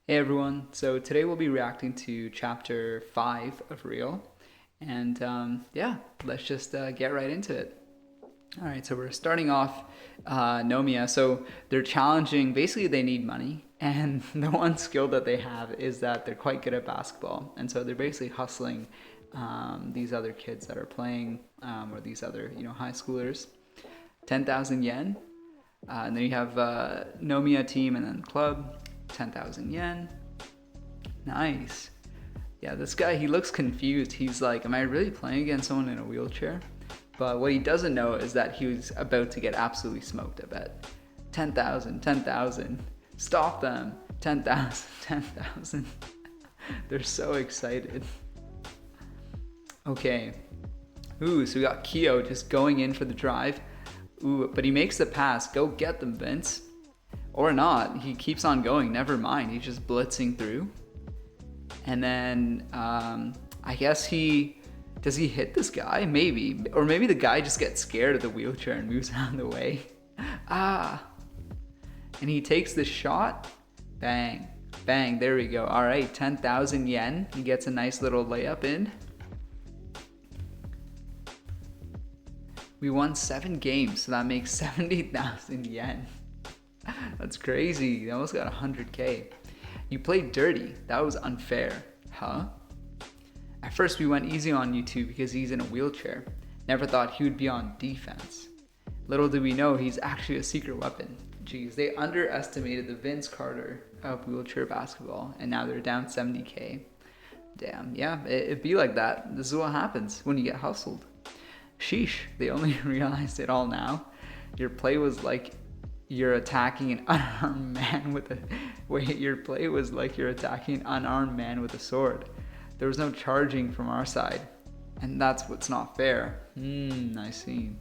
Hey everyone, so today we'll be reacting to chapter 5 of Real. And yeah, let's just get right into it. All right, so we're starting off Nomiya. So they're challenging, basically, they need money. And the one skill that they have is that they're quite good at basketball. And so they're basically hustling these other kids that are playing, or these other, high schoolers. 10,000 yen. And then you have Nomiya team and then club, 10,000 yen. Nice. Yeah, this guy, he looks confused. He's like, am I really playing against someone in a wheelchair? But what he doesn't know is that he was about to get absolutely smoked, I bet. 10,000, 10,000. Stop them. 10,000, 10,000. They're so excited. Okay. Ooh, so we got Kyo just going in for the drive. Ooh, but he makes the pass. Go get them, Vince. Or not. He keeps on going. Never mind. He's just blitzing through. And then I guess does he hit this guy? Maybe. Or maybe the guy just gets scared of the wheelchair and moves out of the way. Ah. And he takes the shot. Bang. Bang. There we go. All right. 10,000 yen. He gets a nice little layup in. We won 7 games, so that makes 70,000 yen. That's crazy. They almost got 100K. You played dirty. That was unfair. Huh? At first we went easy on you two because he's in a wheelchair. Never thought he would be on defense. Little did we know he's actually a secret weapon. Jeez, they underestimated the Vince Carter of wheelchair basketball, and now they're down 70K. Damn, yeah, it'd be like that. This is what happens when you get hustled. Sheesh, they only realized it all now. Your play was like you're attacking an unarmed man with a... Wait, your play was like you're attacking an unarmed man with a sword. There was no charging from our side. And that's what's not fair. I see.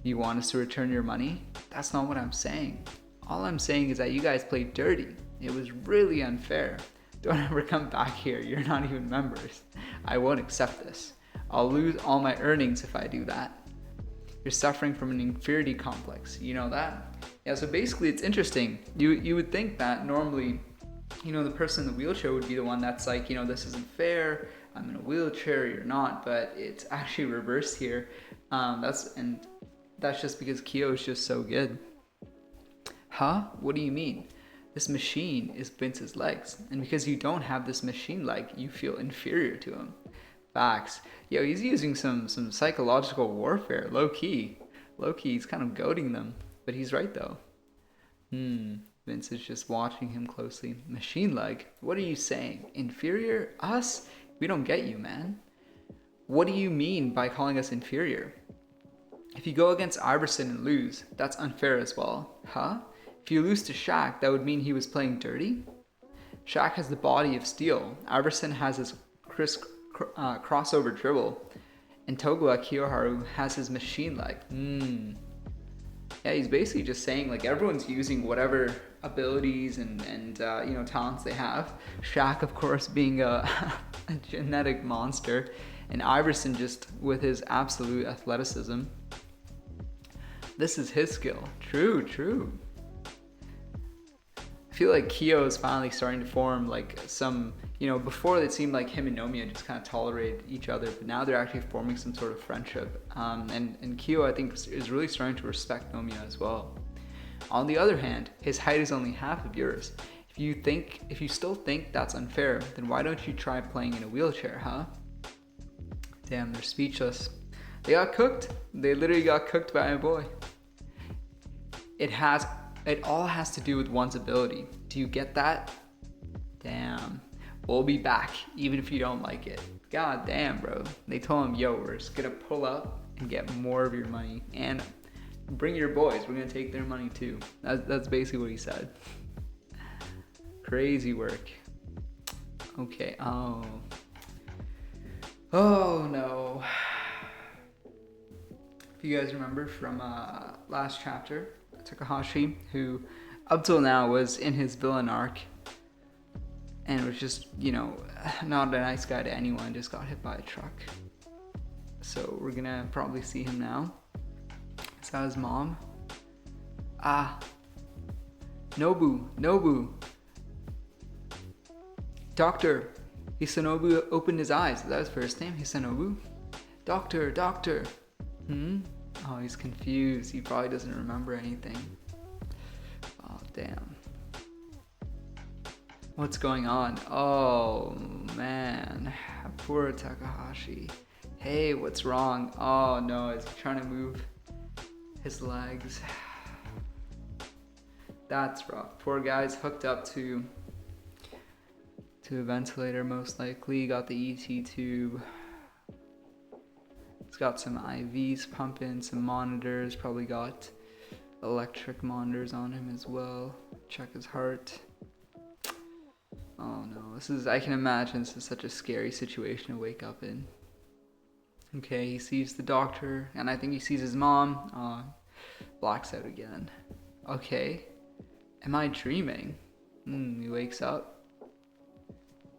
You want us to return your money? That's not what I'm saying. All I'm saying is that you guys played dirty. It was really unfair. Don't ever come back here. You're not even members. I won't accept this. I'll lose all my earnings if I do that. You're suffering from an inferiority complex. You know that? Yeah, so basically it's interesting. You would think that normally, the person in the wheelchair would be the one that's like, this isn't fair. I'm in a wheelchair, you're not. But it's actually reversed here. That's just because Kyo is just so good. Huh? What do you mean? This machine is Vince's legs. And because you don't have this machine leg, you feel inferior to him. Facts. Yo, he's using some psychological warfare, low key. He's kind of goading them, but he's right though. Vince is just watching him closely. Machine leg? What are you saying? Inferior? Us? We don't get you, man. What do you mean by calling us inferior? If you go against Iverson and lose, that's unfair as well. Huh? If you lose to Shaq, that would mean he was playing dirty? Shaq has the body of steel. Iverson has his crossover dribble, and Togawa Kiyoharu has his machine leg. Yeah, he's basically just saying like everyone's using whatever abilities and talents they have. Shaq, of course, being a genetic monster, and Iverson just with his absolute athleticism. This is his skill. True. I feel like Kyo is finally starting to form like some, before it seemed like him and Nomiya just kind of tolerated each other, but now they're actually forming some sort of friendship. And Kyo, I think, is really starting to respect Nomiya as well. On the other hand, his height is only half of yours. If you still think that's unfair, then why don't you try playing in a wheelchair, huh? Damn, they're speechless. They got cooked. They literally got cooked by my boy. It all has to do with one's ability. Do you get that? Damn. We'll be back, even if you don't like it. God damn, bro. They told him, yo, we're just gonna pull up and get more of your money. And bring your boys. We're gonna take their money too. That's basically what he said. Crazy work. Okay, oh no. If you guys remember from last chapter, Takahashi, who up till now was in his villain arc and was just, not a nice guy to anyone, just got hit by a truck. So we're gonna probably see him now. Is that his mom? Nobu. Doctor! Hisanobu opened his eyes. Is that his first name? Hisanobu? Doctor, doctor! Oh, he's confused. He probably doesn't remember anything. Oh, damn. What's going on? Oh, man. Poor Takahashi. Hey, what's wrong? Oh, no. Is he trying to move his legs? That's rough. Poor guy's hooked up to a ventilator, most likely. Got the ET tube. He's got some IVs pumping, some monitors. Probably got electric monitors on him as well. Check his heart. Oh no, I can imagine this is such a scary situation to wake up in. Okay, he sees the doctor, and I think he sees his mom. Oh, blacks out again. Okay, am I dreaming? He wakes up.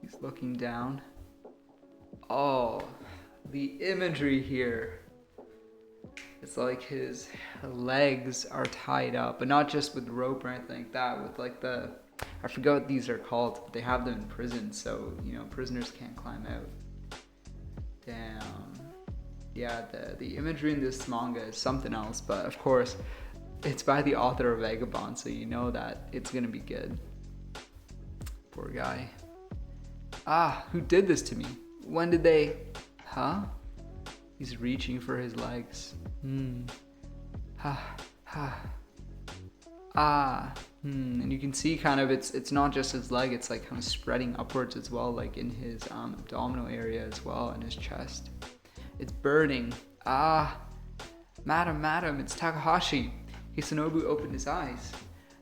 He's looking down. Oh, the imagery here. It's like his legs are tied up, but not just with rope or anything like that, with like I forget what these are called, but they have them in prison, so, prisoners can't climb out. Damn. Yeah, the imagery in this manga is something else, but of course, it's by the author of Vagabond, so you know that it's gonna be good. Poor guy. Ah, who did this to me? When did they... Huh? He's reaching for his legs. And you can see kind of it's not just his leg, it's like kind of spreading upwards as well, like in his abdominal area as well, and his chest. It's burning. Madam, it's Takahashi. Hisanobu opened his eyes.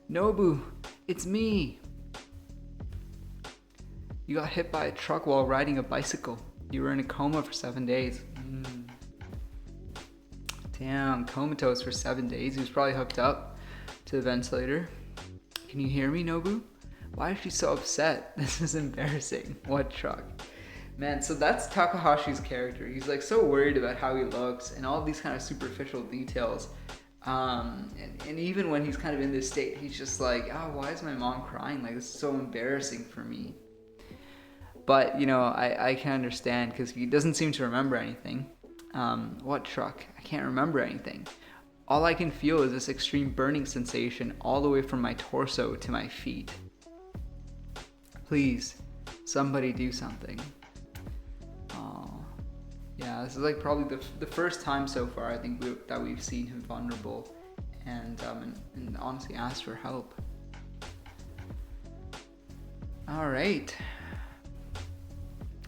Nobu, it's me. You got hit by a truck while riding a bicycle. You were in a coma for 7 days. Damn, comatose for 7 days. He was probably hooked up to the ventilator. Can you hear me, Nobu? Why is she so upset? This is embarrassing. What truck? Man, so that's Takahashi's character. He's like so worried about how he looks and all these kind of superficial details. And even when he's kind of in this state, he's just like, why is my mom crying? Like, this is so embarrassing for me. But, I can understand because he doesn't seem to remember anything. What truck? I can't remember anything. All I can feel is this extreme burning sensation all the way from my torso to my feet. Please, somebody do something. Oh, yeah, this is like probably the first time so far I think that we've seen him vulnerable and honestly asked for help. All right.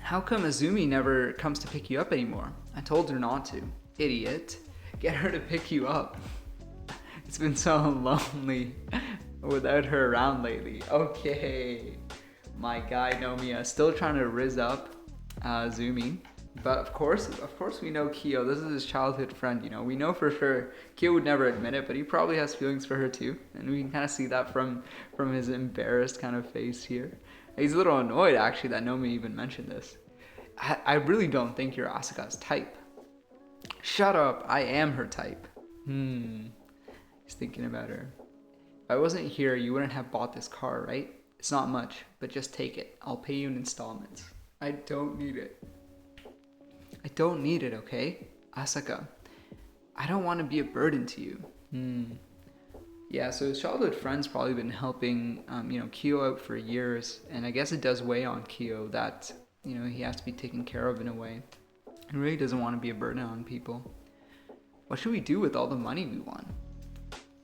How come Azumi never comes to pick you up anymore? I told her not to. Idiot. Get her to pick you up. It's been so lonely without her around lately. Okay. My guy Nomiya still trying to rizz up Azumi. But of course we know Kyo. This is his childhood friend, We know for sure. Kyo would never admit it, but he probably has feelings for her too. And we can kind of see that from his embarrassed kind of face here. He's a little annoyed actually that Nomiya even mentioned this. I really don't think you're Asuka's type. Shut up, I am her type. He's thinking about her. If I wasn't here, you wouldn't have bought this car, right? It's not much, but just take it. I'll pay you in installments. I don't need it. I don't need it, okay? Asuka, I don't want to be a burden to you. Yeah, so his childhood friend's probably been helping, Kyo out for years, and I guess it does weigh on Kyo that, he has to be taken care of in a way. He really doesn't want to be a burden on people. What should we do with all the money we won?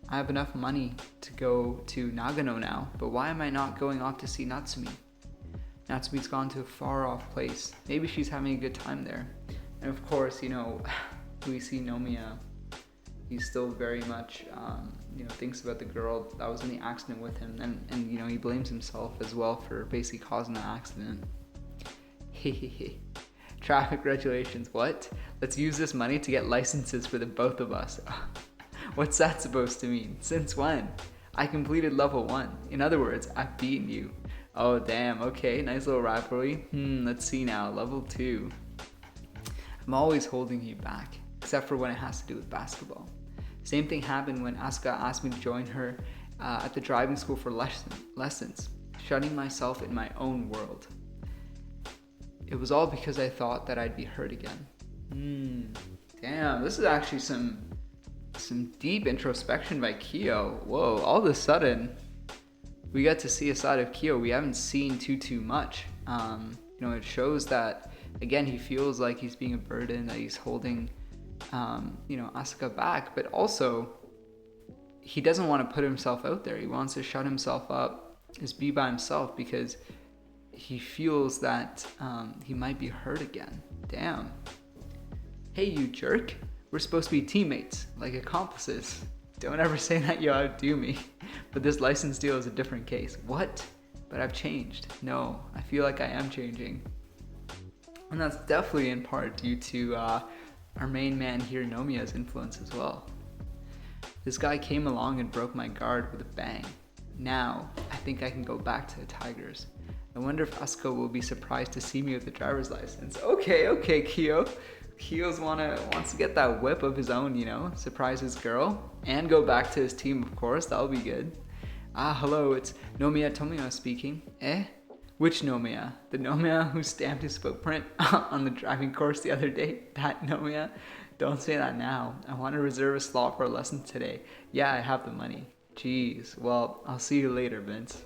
I have enough money to go to Nagano now, but why am I not going off to see Natsumi? Natsumi's gone to a far off place. Maybe she's having a good time there. And of course, we see Nomiya. He's still very much, thinks about the girl that was in the accident with him. And he blames himself as well for basically causing the accident. Hehehe. Traffic regulations, what? Let's use this money to get licenses for the both of us. What's that supposed to mean? Since when? I completed level 1. In other words, I've beaten you. Oh damn, okay, nice little rivalry. Let's see now, level 2. I'm always holding you back, except for when it has to do with basketball. Same thing happened when Asuka asked me to join her at the driving school for lessons, shutting myself in my own world. It was all because I thought that I'd be hurt again. Damn, this is actually some deep introspection by Kyo. Whoa, all of a sudden, we got to see a side of Kyo we haven't seen too much. It shows that, again, he feels like he's being a burden, that he's holding, Asuka back, but also, he doesn't want to put himself out there. He wants to shut himself up, just be by himself, because he feels that he might be hurt again. Damn. Hey, you jerk. We're supposed to be teammates, like accomplices. Don't ever say that you outdo me. But this license deal is a different case. What? But I've changed. No, I feel like I am changing. And that's definitely in part due to our main man here, Nomiya's influence as well. This guy came along and broke my guard with a bang. Now, I think I can go back to the Tigers. I wonder if Asuka will be surprised to see me with the driver's license. Okay, Kyo. Kyo's wants to get that whip of his own, surprise his girl, and go back to his team, of course. That'll be good. Hello, it's Nomiya Tomoya speaking. Which Nomiya? The Nomiya who stamped his footprint on the driving course the other day? That Nomiya? Don't say that now. I want to reserve a slot for a lesson today. Yeah, I have the money. Jeez. Well, I'll see you later, Vince.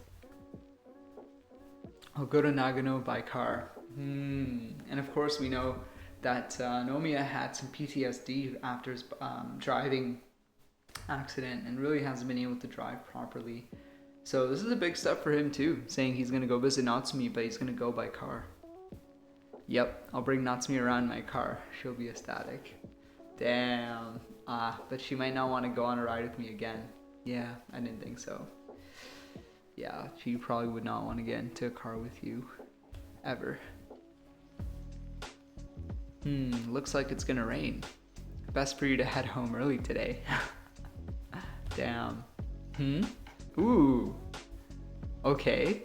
I'll go to Nagano by car. And of course, we know that Nomiya had some PTSD after his driving accident and really hasn't been able to drive properly. So this is a big step for him too, saying he's going to go visit Natsumi, but he's going to go by car. Yep, I'll bring Natsumi around in my car. She'll be ecstatic. Damn. But she might not want to go on a ride with me again. Yeah, I didn't think so. Yeah, she probably would not want to get into a car with you. Ever. Looks like it's gonna rain. Best for you to head home early today. Damn. Ooh. Okay.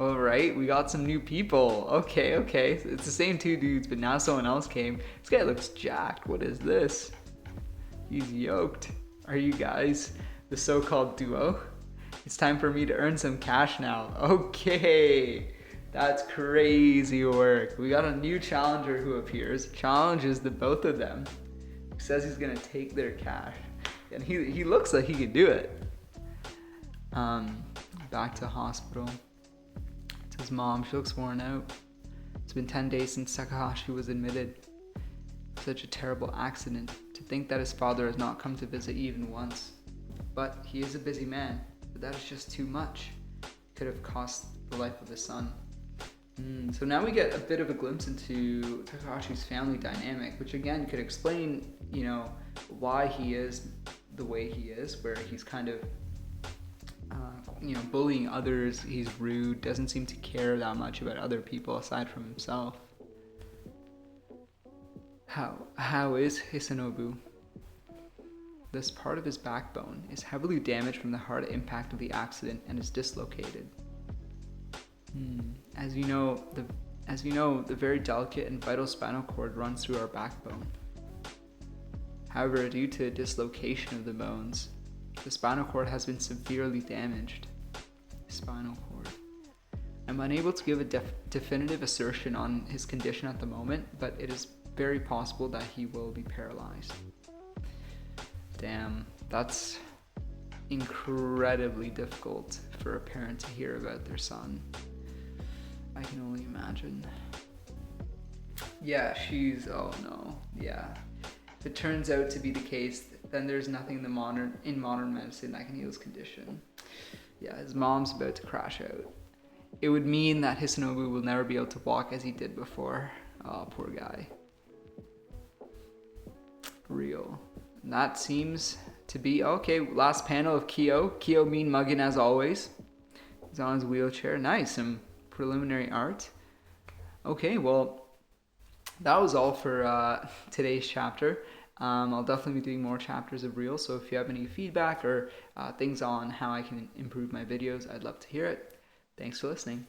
Alright, we got some new people. Okay. It's the same two dudes, but now someone else came. This guy looks jacked. What is this? He's yoked. Are you guys the so-called duo? It's time for me to earn some cash now. Okay. That's crazy work. We got a new challenger who appears, challenges the both of them, says he's gonna take their cash, and he looks like he could do it. Back to the hospital. It's his mom. She looks worn out. It's been 10 days since Takahashi was admitted. Such a terrible accident. To think that his father has not come to visit even once. But he is a busy man. But that is just too much. Could have cost the life of his son. So now we get a bit of a glimpse into Takahashi's family dynamic, which again could explain, why he is the way he is, where he's kind of, bullying others. He's rude, doesn't seem to care that much about other people aside from himself. How is Hisanobu? This part of his backbone is heavily damaged from the hard impact of the accident and is dislocated. As you know, the very delicate and vital spinal cord runs through our backbone. However, due to a dislocation of the bones, the spinal cord has been severely damaged. Spinal cord. I'm unable to give a definitive assertion on his condition at the moment, but it is very possible that he will be paralyzed. Damn, that's incredibly difficult for a parent to hear about their son. I can only imagine. Yeah, oh no, yeah. If it turns out to be the case, then there's nothing in modern medicine that can heal his condition. Yeah, his mom's about to crash out. It would mean that Hisanobu will never be able to walk as he did before. Oh, poor guy. Real. And that seems to be, okay, last panel of Kyo. Kyo mean mugging as always. He's on his wheelchair. Nice, some preliminary art. Okay, well, that was all for today's chapter. I'll definitely be doing more chapters of Real, so if you have any feedback or things on how I can improve my videos, I'd love to hear it. Thanks for listening.